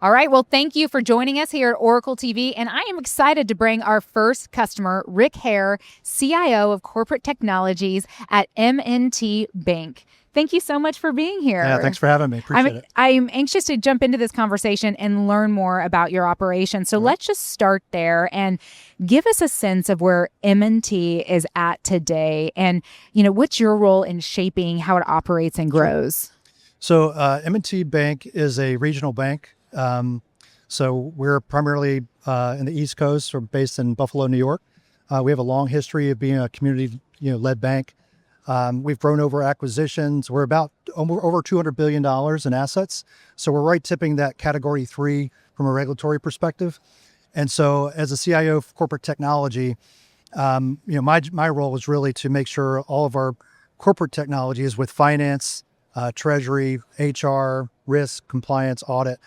All right. Well, thank you for joining us here at Oracle TV. And I am excited to bring our first customer, Rick Hare, CIO of Corporate Technologies at M&T Bank. Thank you so much for being here. Yeah, thanks for having me. Appreciate it. I'm anxious to jump into this conversation and learn more about your operation. So let's just start there and give us a sense of where M&T is at today and, what's your role in shaping how it operates and grows? So M&T Bank is a regional bank. So we're primarily in the East Coast, or based in Buffalo, New York. We have a long history of being a community, led bank. We've grown over acquisitions. We're about over $200 billion in assets. So we're right tipping that category 3 from a regulatory perspective. And so as a CIO of corporate technology, my role was really to make sure all of our corporate technologies with finance, treasury, HR, risk, compliance, audit,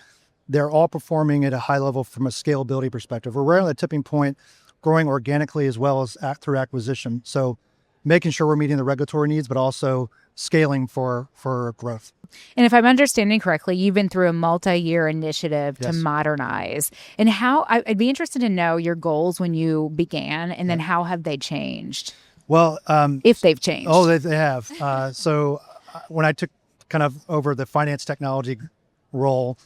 they're all performing at a high level from a scalability perspective. We're right on the tipping point, growing organically as well as through acquisition. So making sure we're meeting the regulatory needs, but also scaling for growth. And if I'm understanding correctly, you've been through a multi-year initiative to modernize. And I'd be interested to know your goals when you began, and then how have they changed? Well, if they've changed. Oh, they have. So when I took kind of over the finance technology role,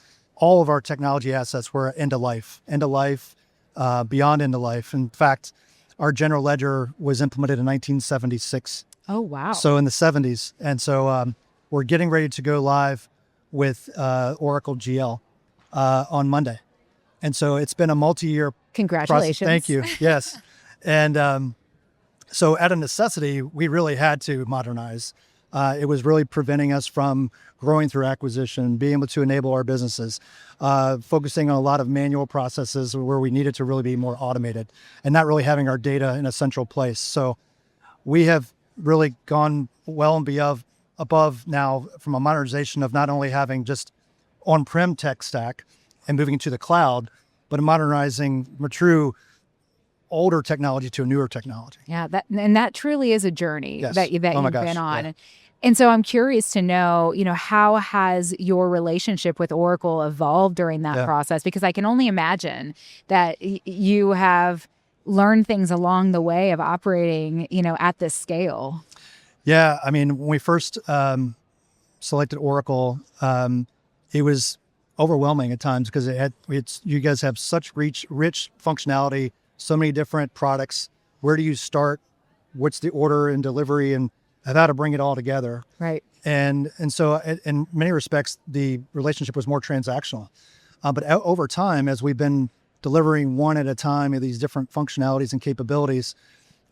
all of our technology assets were end of life, beyond end of life. In fact, our general ledger was implemented in 1976. Oh, wow. So in the 70s. And so we're getting ready to go live with Oracle GL on Monday. And so it's been a multi-year Congratulations. process. Thank you. Yes. And so out of necessity, we really had to modernize. It was really preventing us from growing through acquisition, being able to enable our businesses, focusing on a lot of manual processes where we needed to really be more automated and not really having our data in a central place. So we have really gone well and above now from a modernization of not only having just on-prem tech stack and moving to the cloud, but modernizing a true older technology to a newer technology. Yeah, that truly is a journey that you've been on. Yeah. And so I'm curious to know, how has your relationship with Oracle evolved during that process? Because I can only imagine that you have learned things along the way of operating, at this scale. Yeah, I mean, when we first selected Oracle, it was overwhelming at times because you guys have such rich functionality, so many different products. Where do you start? What's the order and delivery, and how to bring it all together? Right. And so in many respects, the relationship was more transactional. But over time, as we've been delivering one at a time of these different functionalities and capabilities,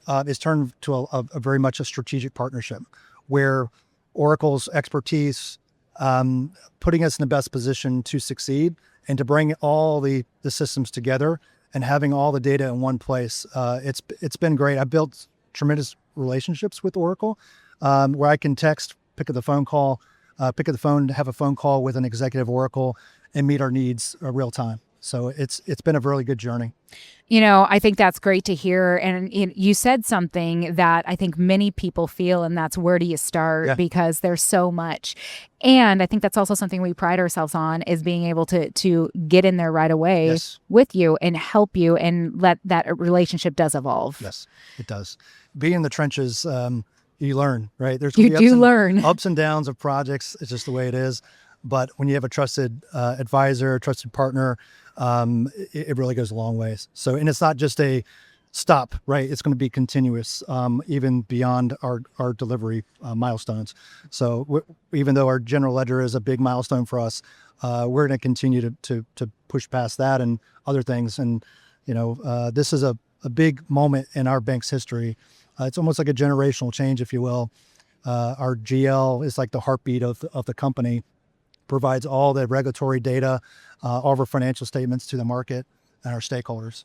it's turned to a very much a strategic partnership where Oracle's expertise, putting us in the best position to succeed and to bring all the systems together and having all the data in one place. It's been great. I've built tremendous relationships with Oracle where I can text, pick up the phone, have a phone call with an executive Oracle and meet our needs real time. So it's been a really good journey. I think that's great to hear. And you said something that I think many people feel, and that's where do you start? Because there's so much. And I think that's also something we pride ourselves on, is being able to get in there right away with you and help you and let that relationship does evolve. Yes, it does. Being in the trenches, you learn, right? You do learn. Ups and downs of projects. It's just the way it is. But when you have a trusted advisor, a trusted partner, it really goes a long ways. So, and it's not just a stop, right? It's going to be continuous, even beyond our delivery milestones. So even though our general ledger is a big milestone for us, we're going to continue to push past that and other things. And, this is a big moment in our bank's history. It's almost like a generational change, if you will. Our GL is like the heartbeat of the company, provides all the regulatory data, all of our financial statements to the market and our stakeholders.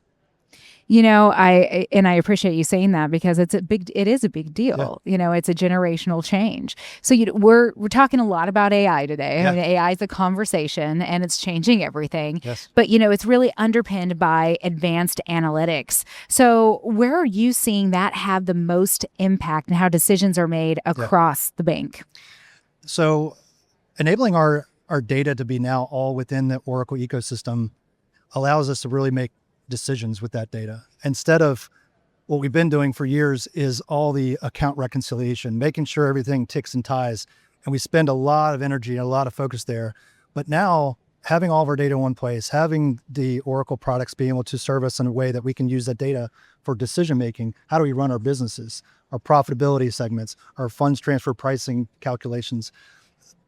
I appreciate you saying that because it is a big deal. Yeah. It's a generational change. So we're talking a lot about AI today. Yeah. I mean, AI is a conversation and it's changing everything. Yes. But it's really underpinned by advanced analytics. So where are you seeing that have the most impact and how decisions are made across the bank? So enabling our our data to be now all within the Oracle ecosystem allows us to really make decisions with that data. Instead of what we've been doing for years is all the account reconciliation, making sure everything ticks and ties. And we spend a lot of energy and a lot of focus there. But now having all of our data in one place, having the Oracle products be able to serve us in a way that we can use that data for decision-making. How do we run our businesses, our profitability segments, our funds transfer pricing calculations?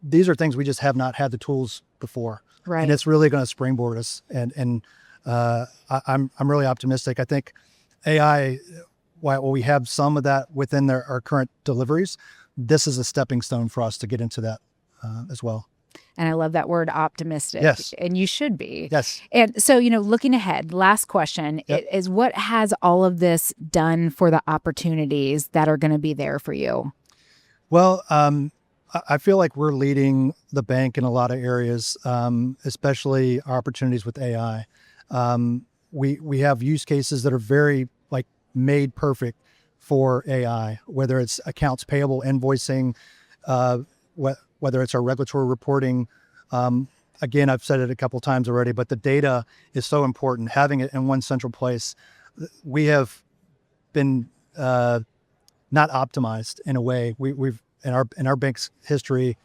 These are things we just have not had the tools before. Right. And it's really going to springboard us. I'm really optimistic. I think AI, while we have some of that within our current deliveries, this is a stepping stone for us to get into that as well. And I love that word optimistic. Yes. And you should be. Yes. And so, looking ahead, last question is what has all of this done for the opportunities that are going to be there for you? Well, I feel like we're leading the bank in a lot of areas, especially our opportunities with AI. We have use cases that are very made perfect for AI, whether it's accounts payable, invoicing, whether it's our regulatory reporting. Again, I've said it a couple of times already, but the data is so important. Having it in one central place, we have been not optimized in a way. We've in our bank's history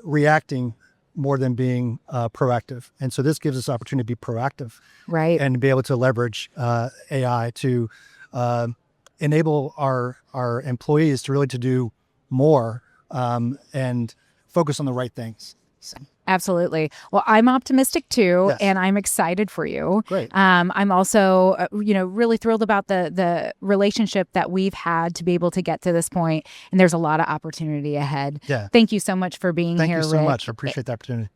reacting more than being proactive, and so this gives us opportunity to be proactive, right, and be able to leverage AI to enable our employees to really to do more and focus on the right things. So. Absolutely. Well, I'm optimistic too, Yes. and I'm excited for you. Great. I'm also, really thrilled about the relationship that we've had to be able to get to this point, and there's a lot of opportunity ahead. Yeah. Thank you so much for being here, Thank you so Rick. much. I appreciate the opportunity.